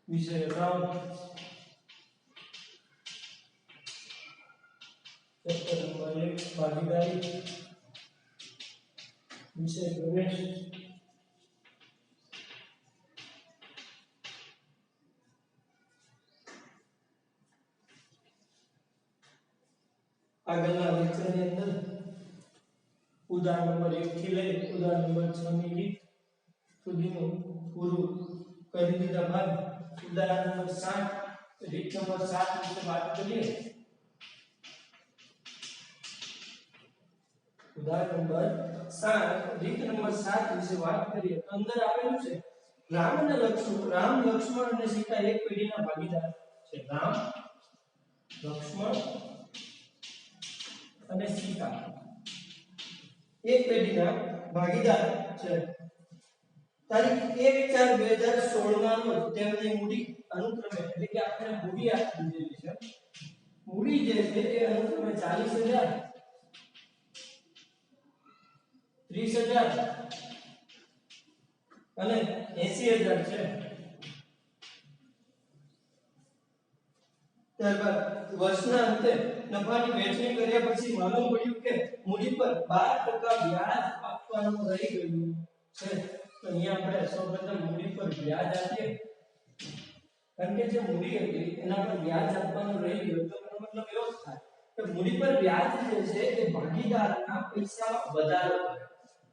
વિષય account chapter number 1 ભાગીદારી વિષય પ્રવેશ આગળના લેક્ચરની અંદર ઉદાહરણ નંબર 1 થી લઈ ઉદાહરણ નંબર 6 ની રીત સુધીનું પૂરું કરી દીધા બાદ ઉદાહરણ નંબર 7 રીત નંબર 7 વિશે વાત કરીએ। ઉદાહરણ નંબર 7 રીત નંબર 7 વિશે વાત કરીએ તો અંદર આવેલું છે રામ લક્ષ્મણ અને સીતા એક પેઢીના ભાગીદાર છે। રામ લક્ષ્મણ અને સીતા એક પેઢીના ભાગીદાર છે। તારીખ 1/4/2016 ના રોજ તેમની મૂડી અનુક્રમે એટલે કે આપણે મૂડી આપી દીધી છે। મૂડી જે છે એ અનુક્રમે 40,000 30,000 અને 80,000 છે। ત્યારબાદ વર્ષના અંતે નફાની વહેંચણી કર્યા પછી માલુમ પડ્યું કે મૂડી પર 12% વ્યાજ આપવાનું રહી ગયું છે। તો અહીંયા આપણે સૌપ્રથમ મૂડી પર વ્યાજ આપીએ કારણ કે જે મૂડી હતી એના પર વ્યાજ આપવાનું રહી ગયું તો એનો મતલબ એવો થાય કે મૂડી પર વ્યાજ જે છે એ ભાગીદારના પૈસામાં વધારો કરે।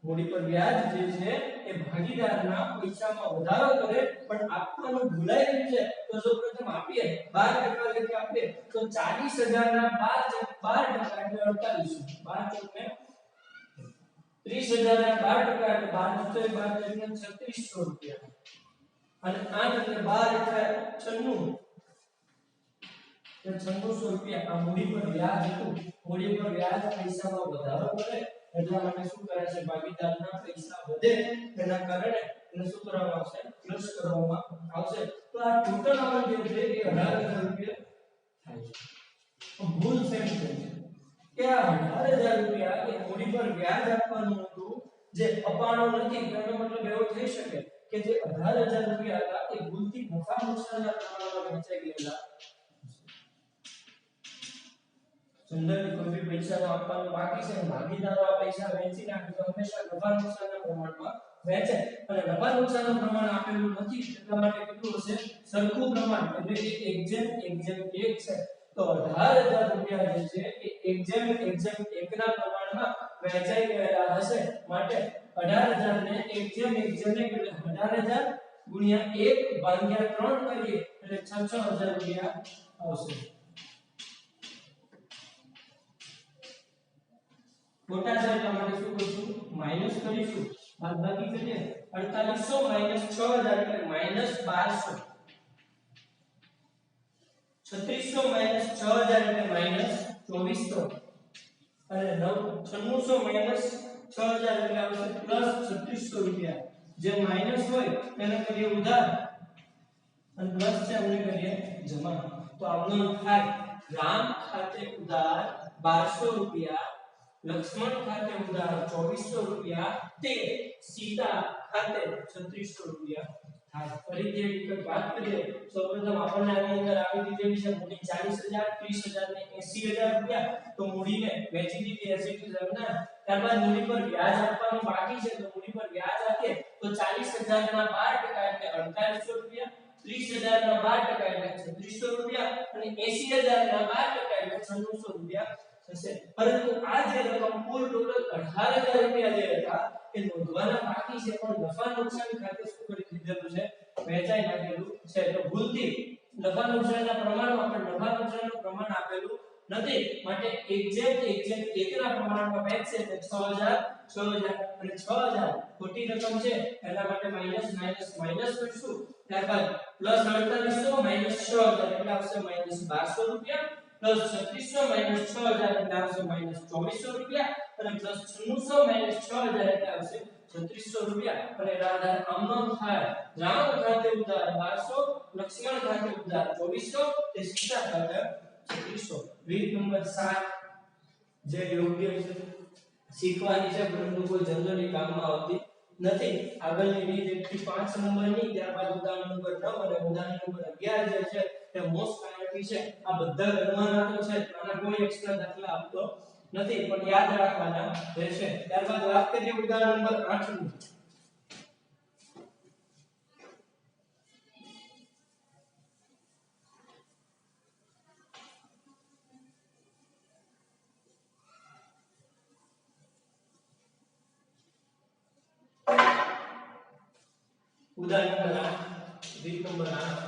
મૂડી પર વ્યાજ જે છે એ ભાગીદારના પૈસામાં વધારો કરે પણ આપવાનું ભૂલાઈ ગયું છે તો સૌપ્રથમ આપીએ 12% લેખે આપીએ તો 40,000 ના 12% એટલે 48 12 ને 30,000 ના 12% એટલે 12 એટલે 3600 રૂપિયા અને 8 એટલે 12 એટલે 96 9600 રૂપિયા આ મૂડી પર વ્યાજ હતું। મૂડી પર વ્યાજ પૈસામાં વધારો કરે એટલા માટે શું કરે છે ભાગીદારના પૈસા વધે તેના કારણે એને શું કરવામાં આવશે પ્લસ કરવામાં આવશે। તો આ ટોટલ અમાઉન્ટ જે છે એ 18,000 રૂપિયા થાય છે। તો ભૂલ સેમ છે કે આ 18,000 રૂપિયા એ મૂડી પર વ્યાજ આપવાનું હતું જે અપાણું નથી તેનો મતલબ એવો થઈ શકે કે જે 18,000 રૂપિયા હતા એ ભૂલથી નફા નુકસાનના પ્રમાણમાં વહેંચાઈ ગયેલા સંદર્ભ કોઈ પૈસા આપવાનું બાકી છે ભાગીદારો આ પૈસા વહેંચી નાખે તો હંમેશા નફા નુકસાનના પ્રમાણમાં વહેંચે અને નફા નુકસાનનું પ્રમાણ આપેલું નથી એટલા માટે કેટલું હશે સરખું પ્રમાણ એટલે કે 1:1 છે। તો 18,000 રૂપિયા જે છે એ 1:1 ના પ્રમાણમાં વહેંચાઈ ગયેલા હશે માટે 18,000 ને 1:1 એટલે 18,000 ગુણ્યા 1 ભાગ્યા 3 કરીએ એટલે 6,000 રૂપિયા આવશે। મોટા છે એટલા માટે શું કરીશું માઈનસ કરીશું બાદબાકી કરીએ 4800 - 6000 એટલે -1200 3600 - 6000 એટલે -2400 અને 9600 - 6000 એટલે આવશે +3600 રૂપિયા। જે માઈનસ હોય તેને કરીએ ઉધાર અને પ્લસ છે આપણે કરીએ જમા। તો આપણો થાય રામ ખાતે ઉધાર 1200 રૂપિયા લક્ષ્મણ ખાતે ઉધાર 2400 રૂપિયા તે સીતા ખાતે 3600 રૂપિયા થાય। ફરીથી એક વખત વાત કરીએ સૌપ્રથમ આપણને આની અંદર આવી દીધેલી છે મૂડી 40,000 30,000 ને 80,000 રૂપિયા તો મૂડીને વેચી દીધી 80,000 ના। ત્યારબાદ મૂડી પર વ્યાજ આપવાનું બાકી છે તો મૂડી પર વ્યાજ આપીએ તો 40,000 ના 12% એટલે 4800 રૂપિયા 30,000 ના 12% એટલે 3600 રૂપિયા અને 80,000 ના 12% એટલે 9600 રૂપિયા થશે। પરંતુ આ જે રકમ કુલ ટોટલ 18,000 રૂપિયા જે હતા એ નોંધવાના બાકી છે પણ નફા નુકસાન ખાતે શું કરી દીધેલું છે વહેંચાઈ નાખેલું છે। તો ભૂલથી નફા નુકસાનના પ્રમાણમાં પણ નફા નુકસાનનું પ્રમાણ આપેલું નથી માટે 1:1 ના પ્રમાણમાં વહેંચશે એટલે 6,000 અને 6,000 ખોટી રકમ છે એના માટે માઈનસ કરીશું। ત્યારબાદ +4800 - 6,000 એટલે આવશે -1200 રૂપિયા +3600 - 6,000 એટલે આવશે -2400 રૂપિયા અને +9600 - 6,000 એટલે આવશે 3600 રૂપિયા અને રાધાર આમનો થાય રામ ખાતે ઉધાર 1200 લક્ષ્મણ ખાતે ઉધાર 2400 તે સીતા ખાતે 3600। રીત નંબર 7 જે યોગ્ય છે શીખવાની છે પરંતુ કોઈ જનરલી કામમાં આવતી નથી. આગળની રીત 1 થી 5 નંબરની, ત્યારબાદ ઉદાહરણ નંબર 9 અને ઉદાહરણ નંબર 11 જે છે તે મોસ્ટ પ્રાયોરિટી છે. આ બધા કરવાના તો છે, આના કોઈ એક્સ્ટ્રા દાખલા આપતો નથી, પણ યાદ રાખવાના રહેશે. ત્યારબાદ વાત કરીએ ઉદાહરણ નંબર 8 ની. ઉદાહરણ નંબર 8, રીત નંબર 8.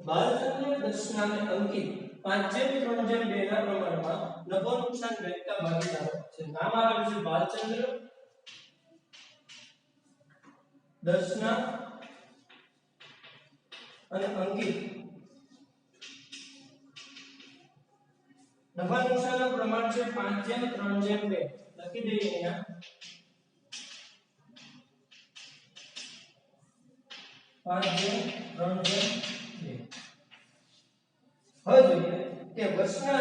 બાલચંદ્ર દર્શના અને અંકિત 5:3:2 ના પ્રમાણમાં નફો નુકસાન વહેંચતા ભાગીદારો છે. નામ આપેલું છે બાલચંદ્ર, દર્શના અને અંકિત. નફા નુકસાનનું પ્રમાણ છે 5:3:2. લખી દઈએ અહીંયા 5:3:2. હવે જોઈએ કે વર્ષના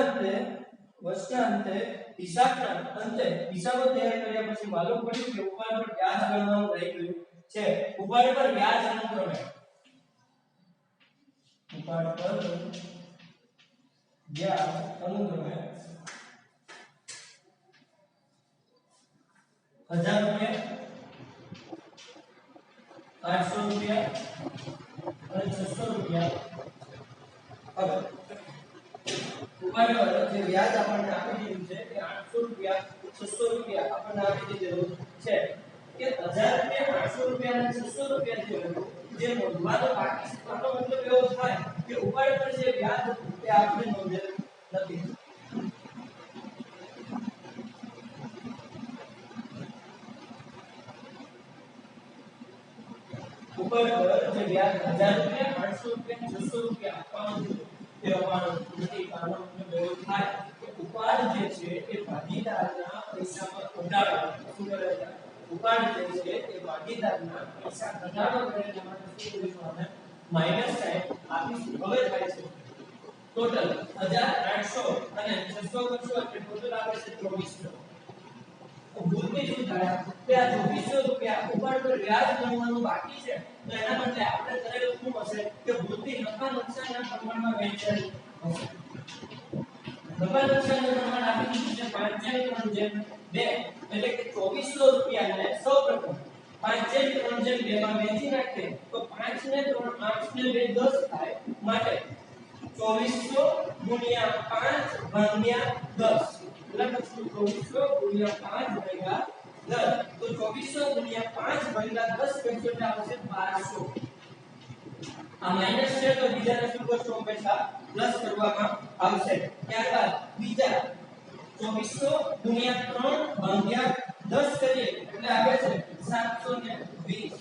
અંતે હિસાબના અંતે હિસાબો તૈયાર કર્યા પછી માલુમ પડ્યું કે ઉપર પર વ્યાજ ગણવાનું રહી ગયું છે. ઉપર પર વ્યાજ અનુક્રમે 1000 રૂપિયા, 800 રૂપિયા અને 600 રૂપિયા. હવે ઉપર જે વ્યાજ આપણને આપી દીધું છે કે 800 રૂપિયા, 600 રૂપિયા આપણને આપી દીધેલું છે કે 1000 રૂપિયા, 800 રૂપિયા અને 600 રૂપિયા જે નોંધવાનો બાકી છે. આનો મતલબ એવો થાય કે ઉપર પર જે વ્યાજ હતું તે આપણે નોંધેલું નથી. ઉપર જે વ્યાજ 1000 રૂપિયા, 800 રૂપિયા, 600 રૂપિયા આપવાનું છે તે આપવાનું નથી. આનો મતલબ એવો થાય કે ઉપાડ જે છે એ ભાગીદારના પૈસામાં ઘટાડો શું કરે છે? ઉપાડ જે છે એ ભાગીદારના પૈસા ઘટાડો કરે એટલે માટે શું કરીશું? માઈનસ સાઈન આપીશું. હવે થાય છે ટોટલ 1800 અને 600 કરશો એટલે ટોટલ આવે છે 2400. ભૂલથી શું થાય કે આ 2400 રૂપિયા ઉપર પર વ્યાજ ગણવાનું બાકી છે, તો એના બદલે આપણે કરેલું શું હશે કે ભૂલથી નફા નુકસાનના પ્રમાણમાં વહેંચાયેલું હશે. નફા નુકસાનનું પ્રમાણ આપી દીધું છે 5:3:2 એટલે કે 2400 રૂપિયાને સૌપ્રથમ 5:3:2 માં વહેંચી નાખીએ તો 5 ને 3 8 ને 2 10 થાય. માટે 2400 ગુણ્યા 5 ભાગ્યા 10 એટલે 2400 ગુણ્યા 5 ભાગ્યા 10. તો 2400 ગુણ્યા 5 ભાગ્યા 10 કરશો એટલે આવશે 1200. આ માઈનસ છે તો બીજાને શું કરશો? હંમેશા પ્લસ કરવામાં આવશે. ત્યારબાદ બીજા 2400 ગુણ્યા 3 ભાગ્યા 10 કરીએ એટલે આવે છે 720.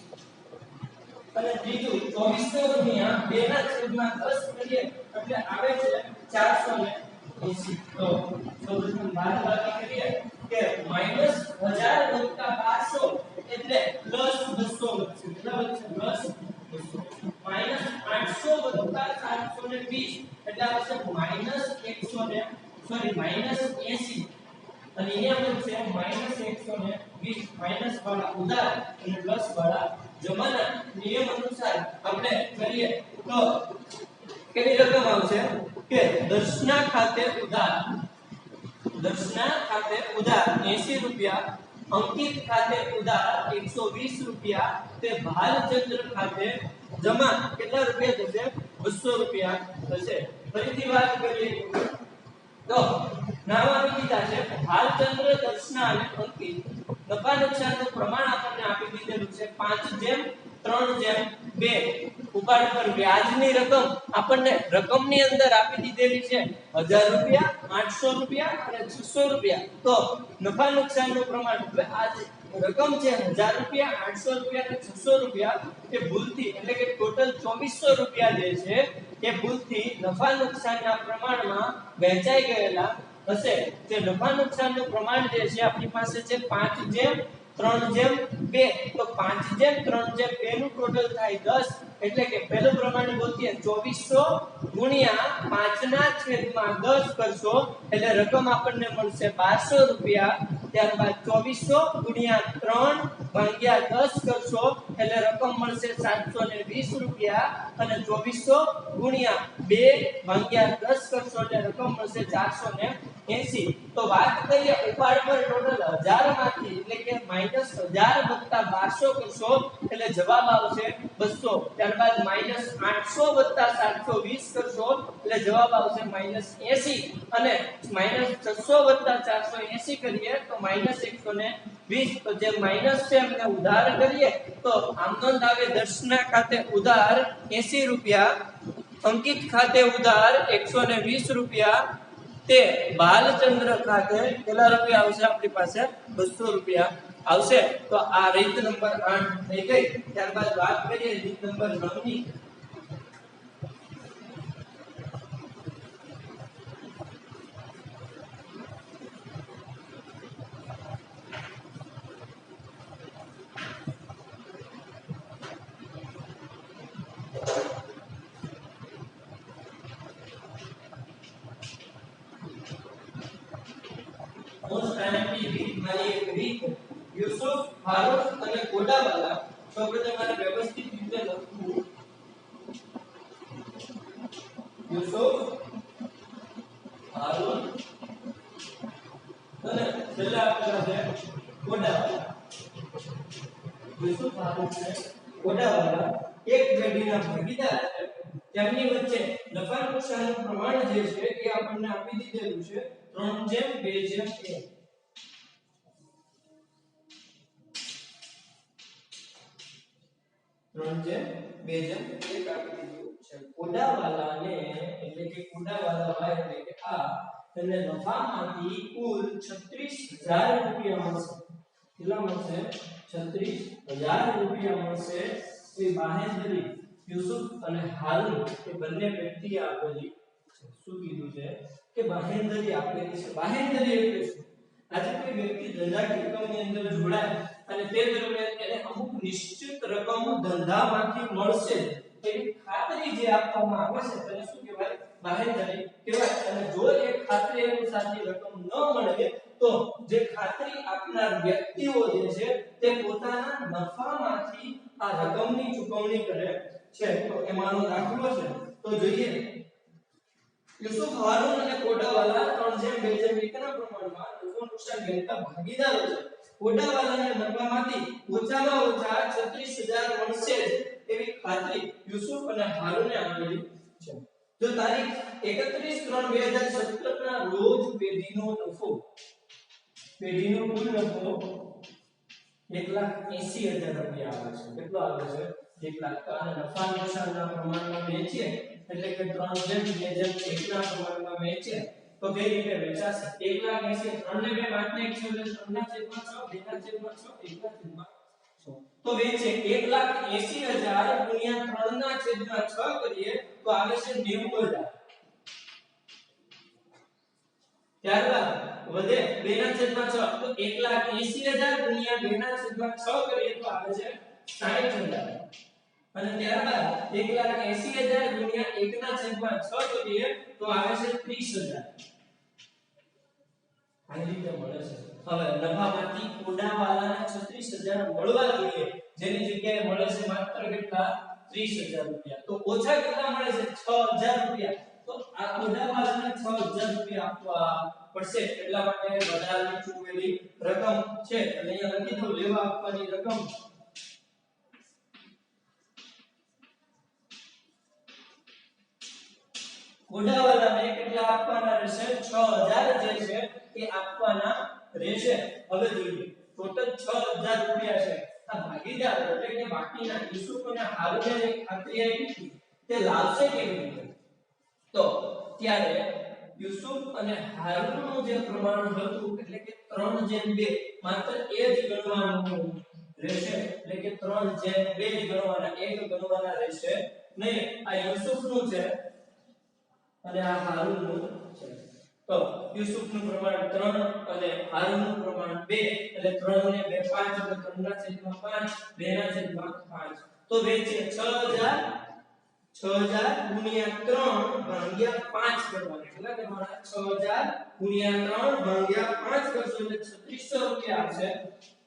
અને ત્રીજું 2400 ગુણ્યા 2 ના છેદમાં 10 કરીએ એટલે આવે છે 480. તો સૌપ્રથમ બાદબાકી કરીએ કે -1000 વત્તા 1200 એટલે +200 વધશે. કેટલા વધશે? +200. -800 વત્તા 720 એટલે આવશે -180. અને અહીંયા બનશે -120. માઈનસ વાળા ઉધાર અને પ્લસ વાળા જમાના. નિયમ અનુસાર આપણે કરીએ તો કેવી રકમ આવશે કે દર્શના ખાતે ઉધાર 80 રૂપિયા, અંકિત ખાતે ઉધાર 120 રૂપિયા, તે ભાલચંદ્ર ખાતે જમા કેટલા રૂપિયા થશે? 200 રૂપિયા થશે. ફરીથી વાત કરીએ તો નામ આપી દીધા છે ભાલચંદ્ર, દર્શના અને અંકિત. નફા નુકસાનનું પ્રમાણ આપણને આપી દીધેલું છે 5:3:2. ઉપાડ પર વ્યાજની રકમ આપણને રકમની અંદર આપી દીધેલી છે 1000 રૂપિયા, 800 રૂપિયા અને 600 રૂપિયા. તો નફા નુકસાનનું પ્રમાણ આ રકમ છે 1000 રૂપિયા, 800 રૂપિયા અને 600 રૂપિયા એ ભૂલથી એટલે કે ટોટલ 2400 રૂપિયા જે છે એ ભૂલથી નફા નુકસાનના પ્રમાણમાં વહેંચાઈ ગયેલા હશે. જે નફા નુકસાનનું પ્રમાણ જે છે આપણી પાસે છે 5:3:2. 3/2 તો 5/3/2 નું ટોટલ થાય 10 એટલે કે પહેલું પ્રમાણ ગોતીએ 2400 ગુણ્યા 5/10 કરશો એટલે રકમ આપણને મળશે 1200 રૂપિયા ત્યારબાદ 2400 ગુણ્યા 3 ભાગ્યા 10 કરશો એટલે રકમ મળશે 720 રૂપિયા અને 2400 ગુણ્યા 2 ભાગ્યા 10 કરશો એટલે રકમ મળશે 480 તો વાત કરીએ ઉપાડ પર ટોટલ 1000 માંથી એટલે કે -1000 વત્તા 1200 કરશો એટલે જવાબ આવશે 200 ત્યારબાદ -800 વત્તા 720 કરશો એટલે જવાબ આવશે -80 અને -600 વત્તા 480 કરીએ તો -120 તો જે માઈનસ છે એમને ઉધાર કરીએ તો આમ નોંધ આવે દર્શના ખાતે ઉધાર 80 રૂપિયા અંકિત ખાતે ઉધાર 120 રૂપિયા તે બાલચંદ્ર ખાતે કેટલા રૂપિયા આવશે આપણી પાસે 200 રૂપિયા આવશે તો આ રીત નંબર 8 થઈ ગઈ ત્યારબાદ વાત કરીએ રીત નંબર 9 ની યુસુફ હારૂન અને કોડાવાલા સૌપ્રથમ મારે વ્યવસ્થિત રીતે લખવું યુસુફ હારૂન અને છેલ્લા આપેલા છે કોડાવાલા યુસુફ હારૂન છે કોડાવાલા એક પેઢીના ભાગીદાર છે તેમની વચ્ચે નફા નુકસાનનું પ્રમાણ જે છે એ આપણને આપી દીધેલું છે 3/2/1 3/2/1 આપી દીધું છે કોડાવાલાને એટલે કે કોડાવાલા એટલે કે આ તેને નફામાંથી કુલ 36000 રૂપિયા મળશે કેટલા મળશે 36000 રૂપિયા મળશે એ બાહેંધરી યુસુફ અને હારૂન એ બંને વ્યક્તિએ આપેલી છે શું કીધું છે કે બાહેંધરી આપેલી છે બાહેંધરી એટલે શું આજે કોઈ વ્યક્તિ ધંધાકીય એકમની અંદર જોડાય અને તે દરમિયાન એને અમુક નિશ્ચિત રકમ ધંધામાંથી મળશે એવી ખાતરી જે આપવામાં આવે છે તેને શું કહેવાય બાહેંધરી કહેવાય અને જો એ ખાતરી અનુસારની રકમ ન મળે તો જે ખાતરી આપનાર વ્યક્તિઓ જે છે તે પોતાના નફામાંથી આ રકમની ચૂકવણી કરે છે તો એમાંનો દાખલો છે તો જોઈએ યુસુફ હારૂન અને કોડાવાલા 3/2/1 ના પ્રમાણમાં નફો નુકસાન ગણતા ભાગીદારો છે કોડાવાલાને નફામાંથી ઓછામાં ઓછા 36000 મળશે એવી ખાતરી યુસુફ અને હારૂને આપેલી છે જો તારીખ 31/3/2017 ના રોજ પેઢીનો કુલ નફો 1,80,000 રૂપિયા આવે છે કેટલો આવે છે 1 લાખ અને નફા નુકસાનના પ્રમાણમાં વેચીએ એટલે કે 3/2/1 ના પ્રમાણમાં વેચીએ તો કઈ રીતે વેચાશે 1,80,000 3 ને 2 વાટને 1 છે એટલે 3/6 તો વેચે 1,80,000 ગુણ્યા 3/6 કરીએ તો આવે છે 90,000 ત્યારબાદ વધે 2/6 તો 1,80,000 ગુણ્યા 2/6 કરીએ તો આવે છે 60,000 અને ત્યારબાદ 1,80,000 ગુણ્યા 1/6 કરીએ તો આવે છે 30,000 આ રીતે મળે છે હવે નફામાંથી કોડાવાલાને 36,000 મળવા જોઈએ જેની જગ્યાએ મળે છે માત્ર કેટલા 30,000 રૂપિયા તો ઓછા કેટલા મળે છે 6,000 રૂપિયા તો આ કોડાવાલાને 6,000 રૂપિયા આપવા પડશે એટલા માટે વધારાની ચૂકવેલી રકમ છે એટલે અહીંયા લખી દો લેવા આપવાની રકમ કોડાવાલાને કેટલા આપવાના રહેશે 6,000 જે છે એ આપવાના રહેશે હવે જોઈએ ટોટલ 6,000 રૂપિયા છે આ ભાગીદાર એટલે કે બાકીના યુસુફ અને હારૂને જે ખાતરી આપી તે લાવશે કેવી રીતે તો ત્યારે યુસુફ અને હારૂનનું જે પ્રમાણ હતું એટલે કે 3/2 માત્ર એ જ ગણવાનું રહેશે એટલે કે 3/2 જ ગણવાના એક ગણવાના રહેશે નહીં આ યુસુફનું છે અને આ હારૂનનું છે તો તો યુસુફનું પ્રમાણ 3 અને હારૂનનું પ્રમાણ 2 એટલે 3 ને 2 5 એટલે 3 ના છેદમાં 5 2 ના છેદમાં 5 તો વેચે 6000 ગુણ્યા 3 ભાગ્યા 5 કરવાનું એટલે તમારા 6000 ગુણ્યા 3 ભાગ્યા 5 કરશો એટલે 3600 રૂપિયા આવશે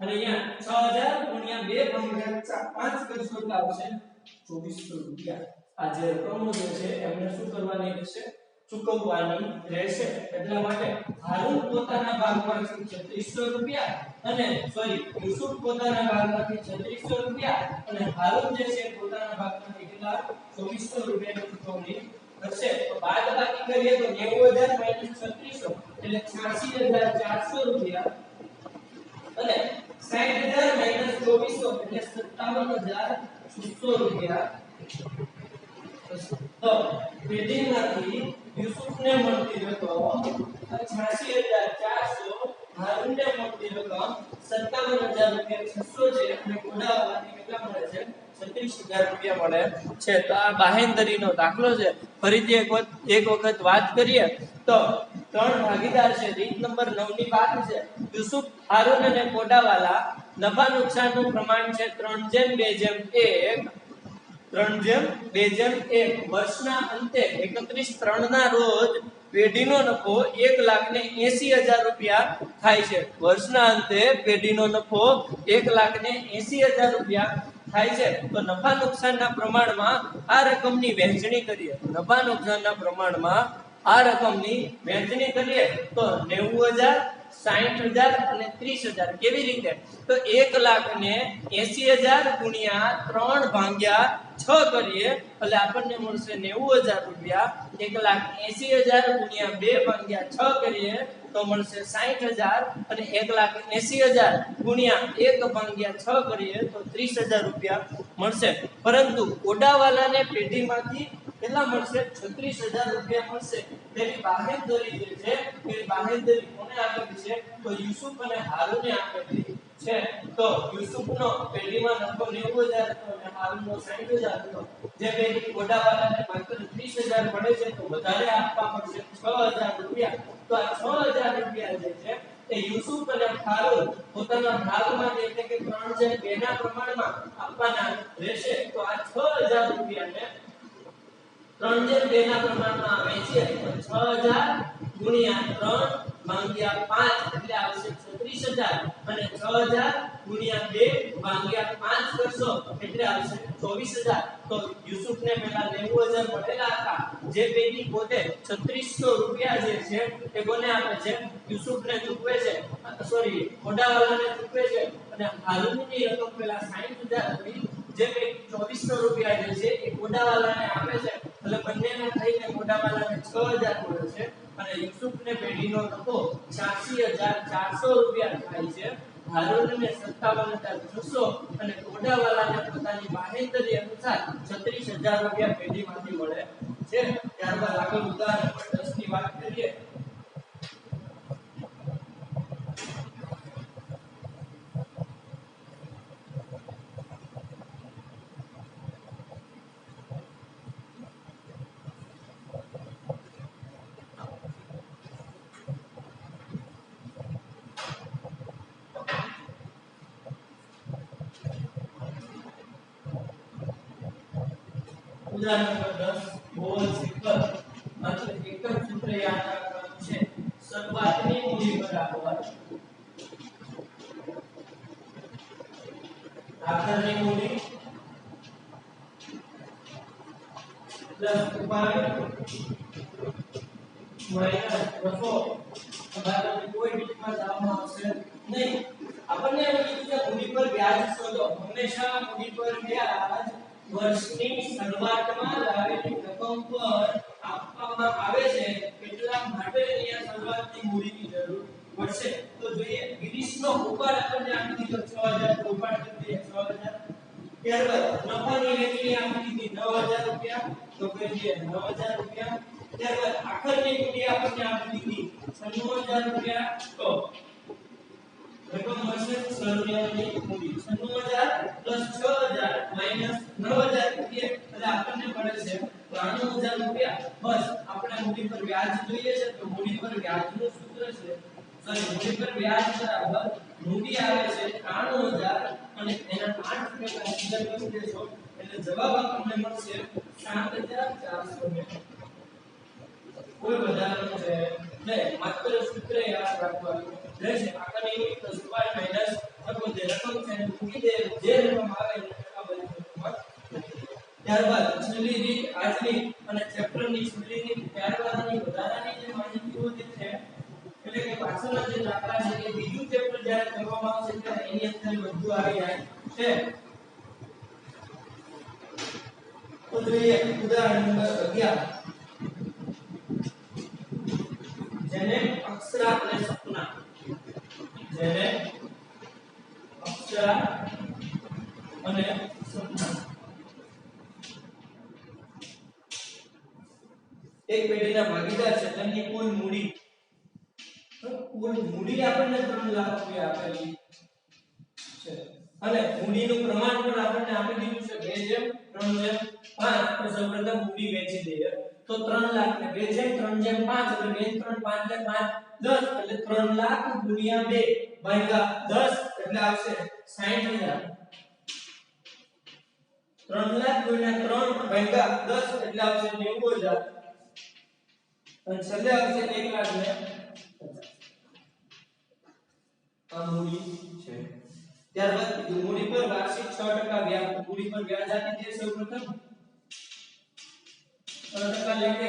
અને અહીંયા 6000 ગુણ્યા 2 ભાગ્યા 5 કરશો એટલે આવશે 2400 રૂપિયા આ જે રકમ જે છે એમને શું કરવાની રહેશે ચૂકવવાની રહેશે એટલા માટે હારૂન પોતાના ભાગમાંથી 3600 રૂપિયા અને યુસુફ પોતાના ભાગમાંથી 3600 રૂપિયા અને હારૂન જે છે પોતાના ભાગમાંથી કેટલા 2400 રૂપિયાની ચૂકવણી કરશે તો બાદબાકી કરીએ તો 90000 3600 એટલે 86400 રૂપિયા અને 60000 2400 એટલે 57600 રૂપિયા તો પેઢીમાંથી યુસુફને મળતી રકમ 86400 હારૂનને મળતી રકમ 57600 છે અને કોડાવાલાને કેટલા મળે છે 36000 રૂપિયા મળે છે તો આ બાહેંધરીનો દાખલો છે ફરીથી એક વખત વાત કરીએ તો ત્રણ ભાગીદાર છે રીત નંબર 9 ની વાત છે યુસુફ હારૂન અને કોડાવાલા નફા નુકસાનનું પ્રમાણ છે 3:2:1 3:2:1 વર્ષના અંતે 31/3 ના રોજ પેઢીનો નફો 1,80,000 રૂપિયા થાય છે વર્ષના અંતે પેઢીનો નફો 1,80,000 રૂપિયા થાય છે તો નફા નુકસાનના પ્રમાણમાં આ રકમની વહેંચણી કરીએ નફા નુકસાનના પ્રમાણમાં આ રકમની વહેંચણી કરીએ તો 90000 60000 અને 30000 કેવી રીતે તો 1,80,000 ગુણ્યા 3 ભાગ્યા 6 કરીએ એટલે આપણને મળશે 90000 રૂપિયા 1,80,000 ગુણ્યા 2 ભાગ્યા 6 કરીએ તો મળશે 60000 અને 1,80,000 ગુણ્યા 1 ભાગ્યા 6 કરીએ તો 30000 રૂપિયા મળશે પરંતુ કોડાવાલાને પેઢીમાંથી કેટલા મળશે 36000 રૂપિયા મળશે તેની બાહેંધરી જે છે તેની બાહેંધરી કોને આપેલી છે તો યુસુફ અને હારૂને આપેલી છે તો યુસુફનો પેઢીમાં નફો 90000 હતો અને હારૂનનો 60000 હતો જે પેઢી કોડાવાલાને માત્ર 30000 મળે છે તો વધારે આપવા પડશે 6000 રૂપિયા તો આ 6000 રૂપિયા જે છે એ યુસુફ અને હારૂન પોતાના ભાગમાં એટલે કે 3:2 ના પ્રમાણમાં આપવાના રહેશે તો આ 6000 રૂપિયાને 3:2 ના પ્રમાણમાં વેચીએ તો 6000 ગુણ્યા 3 ભાગ્યા 5 એટલે આવશે 36000 અને 6000 ગુણ્યા 2 ભાગ્યા 5 કરશો એટલે આવશે 24000 તો યુસુફને પહેલા 90000 મળેલા હતા જે પેઢી પોતે 3600 રૂપિયા જે છે એ કોને આપે છે યુસુફને ચૂકવે છે કોડાવાલાને ચૂકવે છે અને હારૂનની રકમ પહેલા 60000 હતી જે પેઢી 2400 રૂપિયા જે છે એ કોડાવાલાને આપે છે એટલે બંનેના થઈને કોડાવાલાને 6000 મળે છે અને યુસુફને પેઢીનો નફો 86400 રૂપિયા થાય છે હારૂનને 57600 અને કોડાવાલાને પોતાની બાહેંધરી અનુસાર 36000 રૂપિયા પેઢીમાંથી મળે છે ત્યારબાદ આગળ ઉદાહરણ 10 ની વાત કરીએ ઉદાહરણ નંબર 10 બોલ સિમ્પલ માત્ર એક જ સૂત્ર યાદ રાખવાનું છે શરૂઆતની મૂડી બરાબર આખરની મૂડી પ્લસ ઉપાય માઈનસ નફો બરાબર કોઈ બીજમાં જવામાં આવશે નહીં આપણને એમ કીધું કે મૂડી પર વ્યાજ શોધો હંમેશા મૂડી પર વ્યાજ વર્ષની શરૂઆતમાં લાવેલી રકમ પર આપવામાં આવે છે એટલા માટે અહીંયા શરૂઆતની મૂડીની જરૂર પડશે તો જોઈએ ગિરીશનો ઉપાડ આપણને આપી દીધો 6000 તો ઉપાડ કરી દઈએ 6000 ત્યારબાદ નફાની વેચણી આપી દીધી 9000 રૂપિયા તો કરીએ 9000 રૂપિયા ત્યારબાદ આખરની મૂડી આપણને આપી દીધી 96000 રૂપિયા તો રકમ મળશે શરૂઆતની મૂડી 96000 પ્લસ 6000 માઈનસ 9000 કરીએ એટલે આપણને મળે છે 93000 રૂપિયા બસ આપણે મૂડી પર વ્યાજ જોઈએ છે તો મૂડી પર વ્યાજ વ્યાજનું સૂત્ર છે સોરી મૂડી પર વ્યાજ બરાબર મૂડી આવે છે 93000 અને એના 8% સીધા કરી દેશો એટલે જવાબ આપણને મળશે 7400 કોઈ વધારાનું છે ને માત્ર સૂત્ર યાદ રાખવાનું રહેશે આખરે એવી તો સુપાર માઈનસ અથવા જે રકમ છે એને મૂકી દે જે રકમ આવે એને ટકા બરાબર ત્યારબાદ છેલ્લી રીત આજની અને ચેપ્ટરની છેલ્લી રીત ત્યારબાદની વધારાની જે માહિતીઓ જે છે એટલે કે પાછળના જે દાખલા છે એ બીજું ચેપ્ટર જ્યારે કરવામાં આવશે ત્યારે એની અંદર બધું આવી જાય છે તો જોઈએ ઉદાહરણ નંબર 11 જેને અક્ષરા અને સપના જેને અક્ષરા અને સપના એક પેઢીના ભાગીદાર છે તેમની કુલ મૂડી આપણને 3 લાખ રૂપિયા આપેલી છે અને મૂડીનું પ્રમાણ પણ આપણને આપી દીધું છે 2:3:5 તો સૌપ્રથમ મૂડી વેચી દઈએ તો 3 લાખ ને 2:3:5 એટલે 2:3:5 10 એટલે 3 લાખ ગુણ્યા 2 ભાગ્યા 10 એટલે આવશે 60000 3 લાખ ગુણ્યા 3 ભાગ્યા 10 એટલે આવશે 90000 અને છેલ્લે આવશે 1 લાખ ને 50 આ મૂડી છે ત્યારબાદ મૂડી પર વાર્ષિક 6% વ્યાજ મૂડી પર વ્યાજ આપી દે સૌપ્રથમ 6% લેકે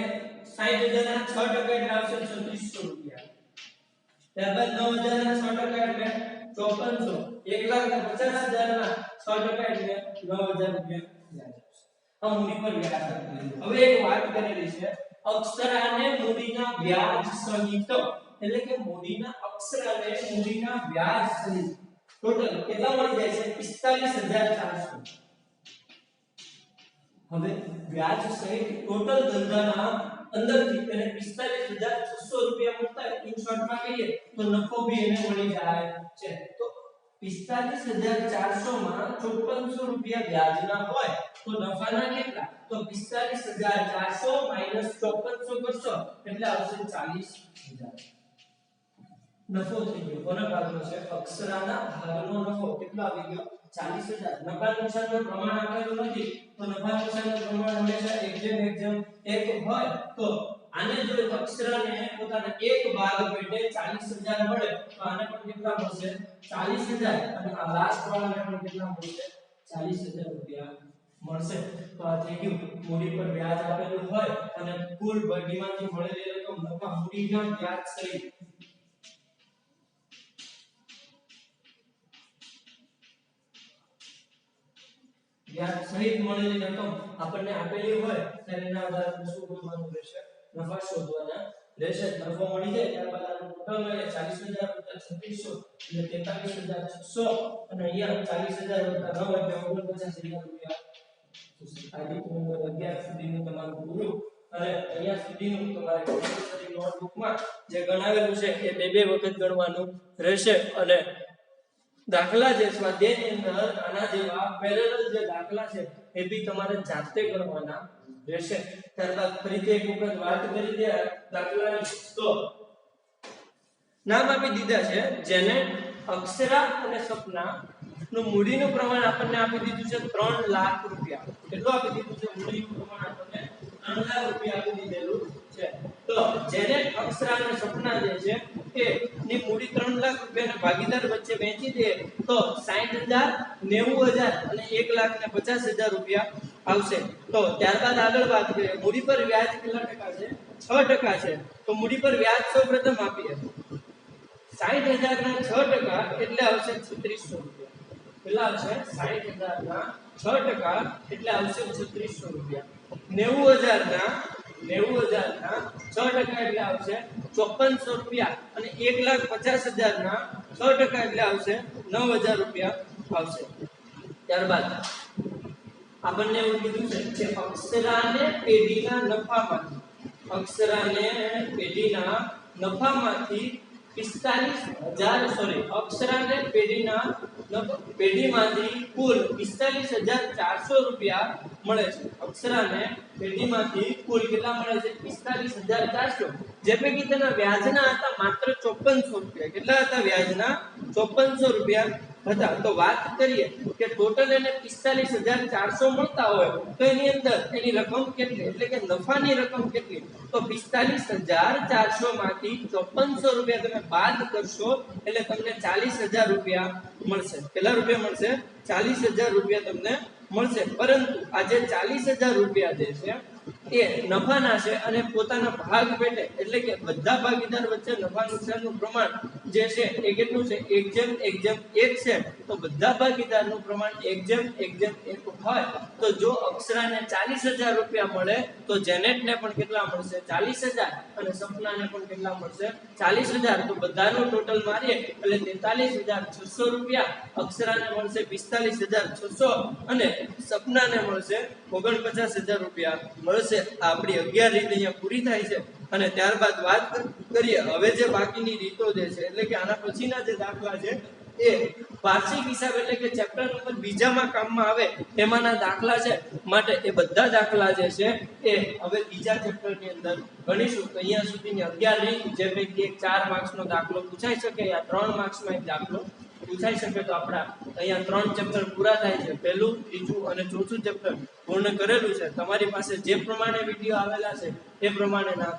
60000 ના 6% એટલે આવશે 3600 રૂપિયા ત્યારબાદ 9000 ના 6% એટલે 5400 1,50,000 ના 6% એટલે 9000 રૂપિયા વ્યાજ આ મૂડી પર વ્યાજ આપી હવે એક વાત કરેલી છે અક્ષરાને મૂડીના વ્યાજ સહિત એટલે કે મૂડીના અક્ષરાને મૂડીના વ્યાજ સહિત ટોટલ કેટલા મળી જાય છે 45400 હવે વ્યાજ સહિત ટોટલ ધંધાના અંદરથી એને 45600 રૂપિયા મળતા ઇન શોર્ટમાં કહીએ તો નફો બી એને મળી જાય છે તો 45400 માં 5400 રૂપિયા વ્યાજના હોય તો નફાના કેટલા તો 45400 માઈનસ 5400 કરશો એટલે આવશે 40000 નફો થઈ ગયો કોના ભાગનો છે અક્ષરાના ભાગનો નફો કેટલો આવી ગયો 40000 નફા નુકસાનનું પ્રમાણ આપેલું નથી તો નફા નુકસાનનું પ્રમાણ હંમેશા 1:1 હોય તો આને જો અક્ષરાને પોતાના એક ભાગ પેટે 40000 મળે તો આને પણ કેટલા મળશે 40000 અને આ લાસ્ટ વાળાને પણ કેટલા મળશે 40000 રૂપિયા મળશે તો આ થઈ ગયું મૂડી પર વ્યાજ આપેલું હોય અને કુલ બડીમાંથી મળેલી રકમ નફા મૂડીના વ્યાજ સહિત વ્યાજ સહિત મળેલી રકમ આપણને આપેલી હોય ત્યારે એના આધારે શું કરવાનું રહેશે નફા શોધવાના રહેશે નફો મળી જાય ત્યારબાદ આનું ટોટલ મળે 40000 + 3600 એટલે 43600 અને અહીંયા 40000 + 9 એટલે 49000 રૂપિયા આ રીતનું નંબર 11 સુધીનું તમારું પૂરું અને અહીંયા સુધીનું તમારે કમ્પલસરી નોટબુકમાં જે ગણાવેલું છે એ બે વખત ગણવાનું રહેશે અને દાખલા જે સ્વાધ્યાયની અંદર આના જેવા પેરેલલ જે દાખલા છે એ બી તમારે જાતે ગણવાના રહેશે ત્યારબાદ ફરીથી એક વખત વાત કરી દે દાખલાની તો નામ આપી દીધા છે જેને અક્ષરા અને સપના નું મૂડીનું પ્રમાણ આપણને આપી દીધું છે 3 લાખ રૂપિયા કેટલું આપી દીધું છે મૂડીનું પ્રમાણ આપણને 3 લાખ રૂપિયા આપી દીધેલું છે તો જેને અક્ષરા અને સપના જે છે એ ની મૂડી 3 લાખ રૂપિયાના ભાગીદાર વચ્ચે વેચી દે તો 60000 90000 અને 1,50,000 રૂપિયા આવશે તો ત્યારબાદ આગળ વાત કરીએ મૂડી પર વ્યાજ કેટલા ટકા છે 6% છે તો મૂડી પર વ્યાજ સૌપ્રથમ આપીએ 60000 ના 6% એટલે આવશે 3600 રૂપિયા કેટલા આવશે 60000 ના 6% એટલે આવશે 3600 રૂપિયા 90000 ના 6% એટલે આવશે 5400 રૂપિયા અને 1,50,000 ના 6% એટલે આવશે 9000 રૂપિયા આવશે ત્યારબાદ આપણને એવું કીધું છે કે અક્ષરાને પેઢીના નફામાંથી અક્ષરાને પેઢીમાંથી કુલ 45,400 રૂપિયા મળે છે. અક્ષરાને પેઢીમાંથી કુલ કેટલા મળે છે? 45,400. જે પૈકી તેના વ્યાજના હતા માત્ર 5400 રૂપિયા. કેટલા હતા વ્યાજના? 5400 રૂપિયા હતા. તો વાત કરીએ કે ટોટલ એને 45,400 મળતા હોય તો એની અંદર એની રકમ કેટલી, એટલે કે નફાની રકમ કેટલી? તો 45,400 માંથી 5400 રૂપિયા તમે બાદ કરશો એટલે તમને 40,000 રૂપિયા મળશે. કેટલા રૂપિયા મળશે? 40,000 રૂપિયા તમને મળશે. પરંતુ આ જે 40,000 રૂપિયા જે છે એ નફાના છે અને પોતાના ભાગ પેટે, એટલે કે બધા ભાગીદાર વચ્ચે નફા નુકસાનનું પ્રમાણ જે છે એ કેટલું છે? 1:1 છે. તો બધા ભાગીદારનું પ્રમાણ 1:1 હોય તો જો અક્ષરાને 40,000 રૂપિયા મળે તો જેનેટને પણ કેટલા મળશે? 40,000. અને સપનાને પણ કેટલા મળશે? 40,000. તો બધાનું ટોટલ મારીએ એટલે 43,600 રૂપિયા. અક્ષરાને મળશે 45,600 અને સપનાને મળશે 49,000 રૂપિયા મળશે. આપણી 11 રીત અહીંયા પૂરી થાય છે. અને ત્યારબાદ વાત કરીએ હવે જે બાકીની રીતો જે છે, એટલે કે આના પછીના જે દાખલા છે એ વાર્ષિક હિસાબ, એટલે કે ચેપ્ટર નંબર 2 માં કામમાં આવે એમાંના દાખલા છે. માટે એ બધા દાખલા જે છે એ હવે બીજા ચેપ્ટરની અંદર ગણીશું. તો અહીંયા સુધીની 11 રીત, જે પૈકી 4 માર્ક્સનો દાખલો પૂછાઈ શકે યા 3 માર્ક્સમાં એક દાખલો પૂછાઈ શકે. તો આપણા અહીંયા 3 ચેપ્ટર પૂરા થાય છે. પહેલું, ત્રીજું અને ચોથું ચેપ્ટર પૂર્ણ કરેલું છે. તમારી પાસે જે પ્રમાણે વિડીયો આવેલા છે એ પ્રમાણેના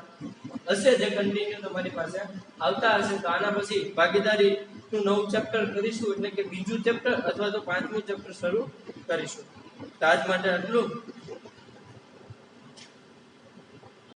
હશે, જે કન્ટિન્યુ તમારી પાસે આવતા હશે. તો આના પછી ભાગીદારી નું નવું ચેપ્ટર કરીશું, એટલે કે બીજું ચેપ્ટર અથવા તો 5મું ચેપ્ટર શરૂ કરીશું. તો આજ માટે આટલું.